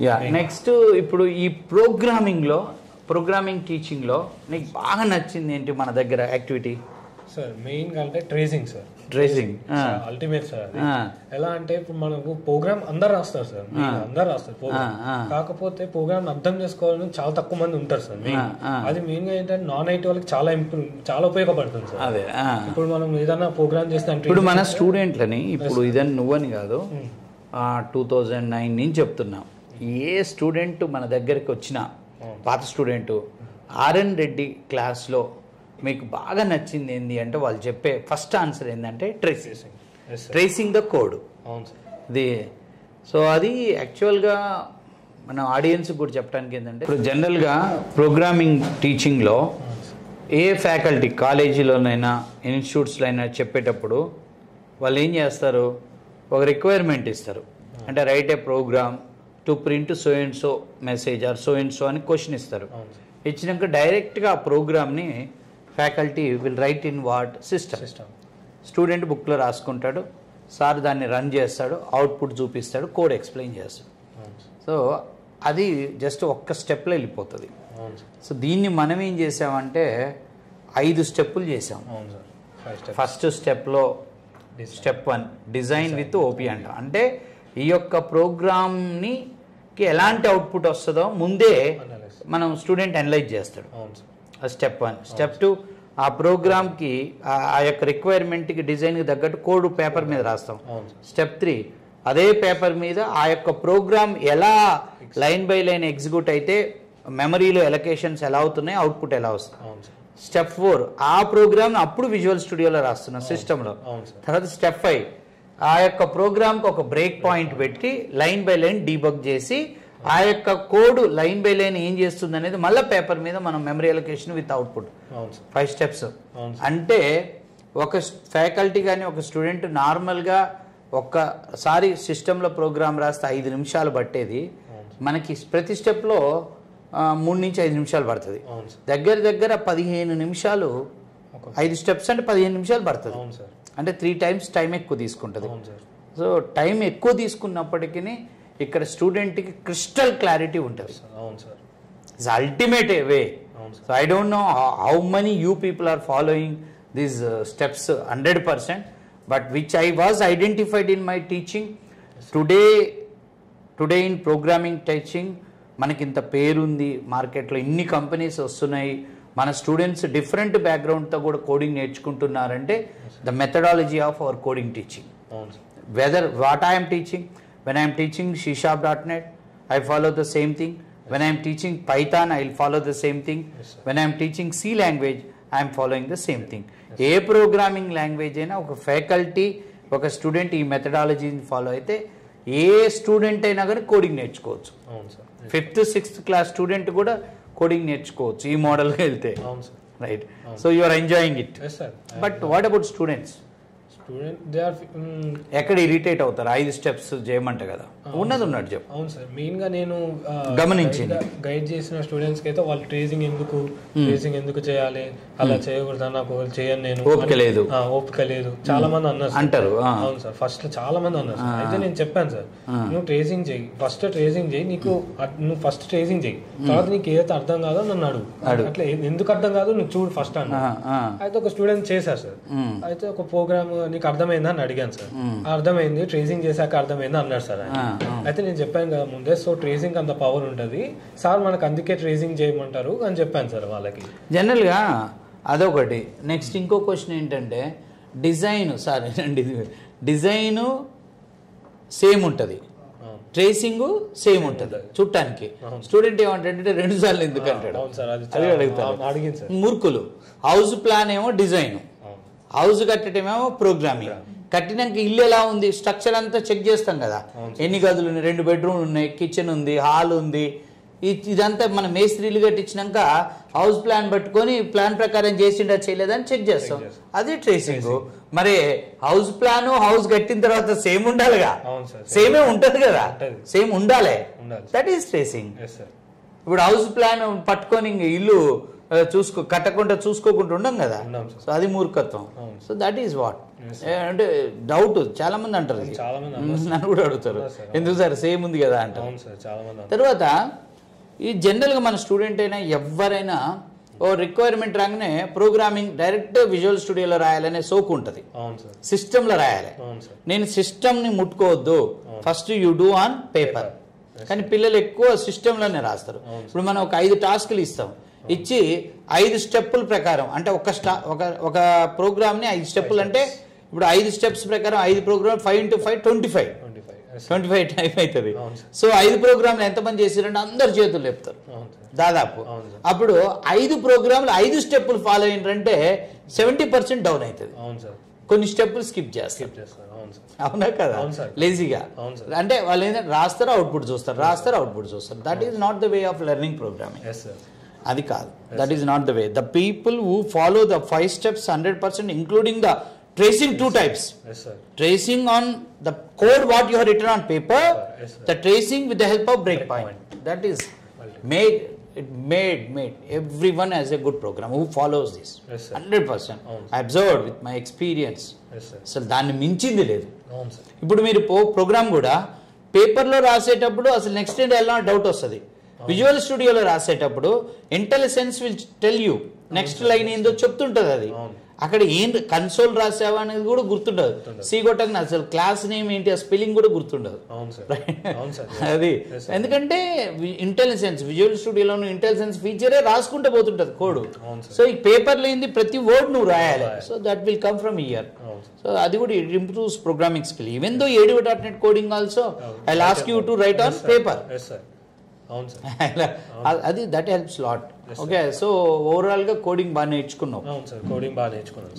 Yeah next ఇప్పుడు ఈ programming teaching లో నీకు బాగా నచ్చింది ఏంటి మన దగ్గర యాక్టివిటీ? సార్ మెయిన్ గా అంటే tracing sir. Tracing ultimate sir. అది ఎలా అంటే ఇప్పుడు మనకు ప్రోగ్రామ్ అందరు రాస్తారు సార్, అందరు రాస్తారు ప్రోగ్రామ్. కాకపోతే ప్రోగ్రామ్ అర్థం చేసుకోవాలని చాలా తక్కువ మంది ఉంటారు సార్. అది మెయిన్ గా ఏంటంటే నాన్ ఐటీ వాళ్ళకి చాలా ఉపయోగపడుతుంది సార్. అదే ఇప్పుడు మనం ఏదైనా ప్రోగ్రామ్ చేస్తే ఇప్పుడు మన స్టూడెంట్లని ఇప్పుడు ఇదని నువ్వని కాదు 2009 నుంచి చెప్తున్నాం, ఏ స్టూడెంట్ మన దగ్గరికి వచ్చినా పాత స్టూడెంట్ ఆర్ఎన్ రెడ్డి క్లాస్లో మీకు బాగా నచ్చింది ఏంటి అంటే వాళ్ళు చెప్పే ఫస్ట్ ఆన్సర్ ఏంటంటే ట్రేసింగ్ ద కోడ్. ఇది సో అది యాక్చువల్గా మన ఆడియన్స్ కూడా చెప్పడానికి ఏంటంటే ఇప్పుడు జనరల్గా ప్రోగ్రామింగ్ టీచింగ్లో ఏ ఫ్యాకల్టీ కాలేజీలోనైనా ఇన్స్టిట్యూట్స్లో అయినా చెప్పేటప్పుడు వాళ్ళు ఏం చేస్తారు, ఒక రిక్వైర్మెంట్ ఇస్తారు. అంటే write a program to print so and so message or so and so అని క్వశ్చన్ ఇస్తారు. ఇచ్చినాక డైరెక్ట్గా ఆ ప్రోగ్రామ్ని faculty will write in what system. Student బుక్లో రాసుకుంటాడు, సార్ దాన్ని రన్ చేస్తాడు, అవుట్పుట్ చూపిస్తాడు, కోడ్ ఎక్స్ప్లెయిన్ చేస్తాడు. సో అది జస్ట్ ఒక్క స్టెప్లో వెళ్ళిపోతుంది. సో దీన్ని మనం ఏం చేసామంటే 5 స్టెప్పులు చేసాం. ఫస్ట్ స్టెప్లో స్టెప్ 1 డిజైన్ విత్ ఓపీ అంట. అంటే ఈ యొక్క ప్రోగ్రామ్కి ఎలాంటి అవుట్పుట్ వస్తుందో ముందే మనం స్టూడెంట్ అనలైజ్ చేస్తాడు. స్టెప్ 1. స్టెప్ 2 ఆ ప్రోగ్రామ్కి ఆ యొక్క రిక్వైర్మెంట్కి డిజైన్కి తగ్గట్టు కోడ్ పేపర్ మీద రాస్తాం. స్టెప్ 3 అదే పేపర్ మీద ఆ యొక్క ప్రోగ్రామ్ ఎలా లైన్ బై లైన్ ఎగ్జిక్యూట్ అయితే మెమరీలో ఎలకేషన్స్ ఎలా అవుతున్నాయి, అవుట్పుట్ ఎలా వస్తుంది. స్టెప్ 4 ఆ ప్రోగ్రామ్ అప్పుడు విజువల్ స్టూడియోలో రాస్తున్నాం సిస్టంలో. తర్వాత స్టెప్ 5 ఆ యొక్క ప్రోగ్రామ్కి ఒక బ్రేక్ పాయింట్ పెట్టి లైన్ బై లైన్ డీబగ్ చేసి ఆ యొక్క కోడ్ లైన్ బై లైన్ ఏం చేస్తుంది అనేది మళ్ళీ పేపర్ మీద మనం memory allocation with output. 5 steps. అంటే ఒక ఫ్యాకల్టీ కానీ ఒక స్టూడెంట్ నార్మల్గా ఒక్కసారి సిస్టంలో ప్రోగ్రామ్ రాస్తే 5 నిమిషాలు పట్టేది మనకి ప్రతి స్టెప్లో 3 నుంచి 5 నిమిషాలు పడుతుంది. దగ్గర 15 నిమిషాలు 5 స్టెప్స్ అంటే 15 నిమిషాలు పడుతుంది. అంటే 3 times టైం ఎక్కువ తీసుకుంటుంది. సో టైం ఎక్కువ తీసుకున్నప్పటికీ ఇక్కడ స్టూడెంట్కి క్రిస్టల్ క్లారిటీ ఉంటుంది. It's ultimate way. So I don't know how many you people are following these steps 100%, but which I was identified in my teaching. Today in programming teaching మనకి ఇంత పేరుంది, మార్కెట్లో ఇన్ని కంపెనీస్ వస్తున్నాయి, మన స్టూడెంట్స్ డిఫరెంట్ బ్యాక్గ్రౌండ్తో కూడా కోడింగ్ నేర్చుకుంటున్నారంటే the methodology of our coding teaching. Whether what I'm teaching, when I am teaching C#.net, I follow the same thing. When I am teaching Python, I will follow the same thing. When I am teaching C language, I am following the same thing. A programming language అయినా ఒక faculty ఒక student ఈ మెథడాలజీని follow అయితే ఏ student అయినా కానీ coding నేర్చుకోవచ్చు. 5th 6th class student కూడా coding నేర్చుకోవచ్చు ఈ మోడల్కి వెళ్తే. Right. So you are enjoying it. But what about students? ఎక్కడ ఇరిటేట్ అవుతారు 5 స్టెప్స్ చేయమంట కదా, ఉన్నది ఉన్నట్టు చెప్పు. అవును సార్, మెయిన్ గా నేను గమనించింది గైడ్ చేసిన స్టూడెంట్స్ కి అయితే వాళ్ళు ట్రేసింగ్ ఎందుకు చేయాలి, అలా చేయకూడదు, నాకు చేయను, నేను ఓపిక లేదు చాలా మంది అన్నారు అంటారు. అవును సార్, ఫస్ట్ చాలా మంది అన్నారు సార్. అయితే నేను చెప్పాను సార్, నువ్వు ట్రేసింగ్ చేయి, ఫస్ట్ ట్రేసింగ్ చేయి, నువ్వు ఫస్ట్ ట్రేసింగ్ చేయి, తర్వాత నీకు ఏదైతే అర్థం కాదో నన్ను అడుగు, అట్లా ఎందుకు అర్థం కాదో నువ్వు చూడు ఫస్ట్ అన్న. అయితే ఒక స్టూడెంట్ చేశారు సార్. అయితే ఒక ప్రోగ్రామ్ నీకు అర్థమైందా అని అడిగాను సార్. అర్థమైంది, ట్రేసింగ్ చేశాక అర్థమైంది అన్నారు సార్. అయితే నేను చెప్పాను కదా ముందే, సో ట్రేసింగ్ అంత పవర్ ఉంటుంది సార్, మనకు అందుకే ట్రేసింగ్ చేయమంటారు అని చెప్పాను సార్ వాళ్ళకి. జనరల్గా అదొకటి. నెక్స్ట్ ఇంకో క్వశ్చన్ ఏంటంటే డిజైన్. సార్ డిజైను సేమ్ ఉంటుంది, ట్రేసింగ్ సేమ్ ఉంటుంది చూడటానికి. స్టూడెంట్ ఏమంటాడంటే 2 సార్లు ఎందుకు అంటాడు, అడుగుతారు మూర్ఖులు. హౌస్ ప్లాన్ ఏమో డిజైన్, హౌస్ కట్టడమేమో ప్రోగ్రామింగ్. కట్టినాక ఇల్లు ఎలా ఉంది, స్ట్రక్చర్ అంతా చెక్ చేస్తాం కదా, ఎన్ని గదులు ఉన్నాయి, 2 బెడ్రూమ్లు ఉన్నాయి, కిచెన్ ఉంది, హాల్ ఉంది, ఇదంతా మన మేస్త్రీలు కట్టించినాక హౌస్ ప్లాన్ పట్టుకొని ప్లాన్ ప్రకారం చేసిండా చేయలేదని చెక్ చేస్తాం. అది ట్రేసింగ్. మరి హౌస్ ప్లాన్ హౌస్ కట్టిన తర్వాత సేమ్ ఉండాలిగా, సేమే ఉంటది కదా, సేమ్ ఉండాలి, దట్ ఈస్ ట్రేసింగ్. ఇప్పుడు హౌస్ ప్లాన్ పట్టుకొని ఇల్లు కట్టకుండా చూసుకోకుండా ఉండం కదా, ఉన్నాం సార్. సో అది మూర్ఖత్వం. అవును. సో దట్ ఈస్ వాట్ అంటే డౌట్ చాలా మంది అంటారు ఇది. చాలా మంది నన్ను కూడా అడుగుతారు ఎందుకు సార్ సేమ్ ఉంది కదా అంటారు. అవును సార్, చాలా మంది తర్వాత ఈ జనరల్గా మన స్టూడెంట్ అయినా ఎవరైనా ఓ రిక్వైర్మెంట్ రాగానే ప్రోగ్రామింగ్ డైరెక్ట్ విజువల్ స్టూడియోలో రాయాలనే సోకు ఉంటుంది, అవును సార్, సిస్టంలో రాయాలి. అవును సార్, నేను సిస్టమ్ని ముట్టుకోవద్దు, first you do on paper. కానీ పిల్లలు ఎక్కువ సిస్టంలోనే రాస్తారు. ఇప్పుడు మనం ఒక 5 టాస్కులు ఇస్తాం, ఇచ్చి 5 స్టెప్పుల ప్రకారం అంటే ఒక ప్రోగ్రామ్ని 5 స్టెప్పులు అంటే ఇప్పుడు 5 స్టెప్స్ ప్రకారం 5 ప్రోగ్రామ్ 5 into 5 25 టైం అవుతుంది. సో 5 ప్రోగ్రాంలు ఎంతమంది చేశారంటే అందరు చేతులు లేపుతారు దాదాపు. అప్పుడు 5 ప్రోగ్రాంలు 5 స్టెప్పులు ఫాలో అయినారంటే 70% డౌన్ అవుతుంది. కొన్ని స్టెప్పులు స్కిప్ చేస్తారు. అవునా కదా, లేజీగా. అంటే వాళ్ళు ఏంటంటే రాస్తారు, అవుట్పుట్ చూస్తారు, రాస్తారు, అవుట్పుట్ చూస్తారు. That is not the way of learning programming. అది కాదు, that is not the way. The people who follow the 5 steps 100%, including the tracing 2 types. Yes, sir. Tracing on the code what you have written on paper, yes, sir. the tracing with the help of breakpoint. That is made everyone has a good program who follows this. Yes, sir. 100%. I observed with my experience. Yes, sir. అసలు దాన్ని మించింది లేదు. అవును sir. ఇప్పుడు మీరు programme కూడా పేపర్లో రాసేటప్పుడు అసలు నెక్స్ట్ ఏంటి ఎలా డౌట్ వస్తుంది. విజువల్ స్టూడియోలో రాసేటప్పుడు intelligence will tell you next line ఏందో చెప్తుంటది. అది అక్కడ ఏం కన్సోల్ రాసావా అనేది కూడా గుర్తుండదు. సి కొట్టక అసలు క్లాస్ నేమ్ ఏంటి ఆ స్పెల్లింగ్ కూడా గుర్తుండదు. అది ఎందుకంటే ఇంటెలిజెన్స్ విజువల్ స్టూడియోలో ఇంటెలిజెన్స్ ఫీచరే రాసుకుంటూ పోతుంటది కోడ్. సో ఈ పేపర్లో ఏంది ప్రతి వర్డ్ నువ్వు రాయాలి. So that will come from ear. So అది కూడా it improves programming skill. Even though ADO.NET coding also I ask you to write on paper. అది that helps lot. Okay, so overall గా కోడింగ్ బాగా నేర్చుకున్నావు. అవును sir, coding బాగా నేర్చుకున్నాను.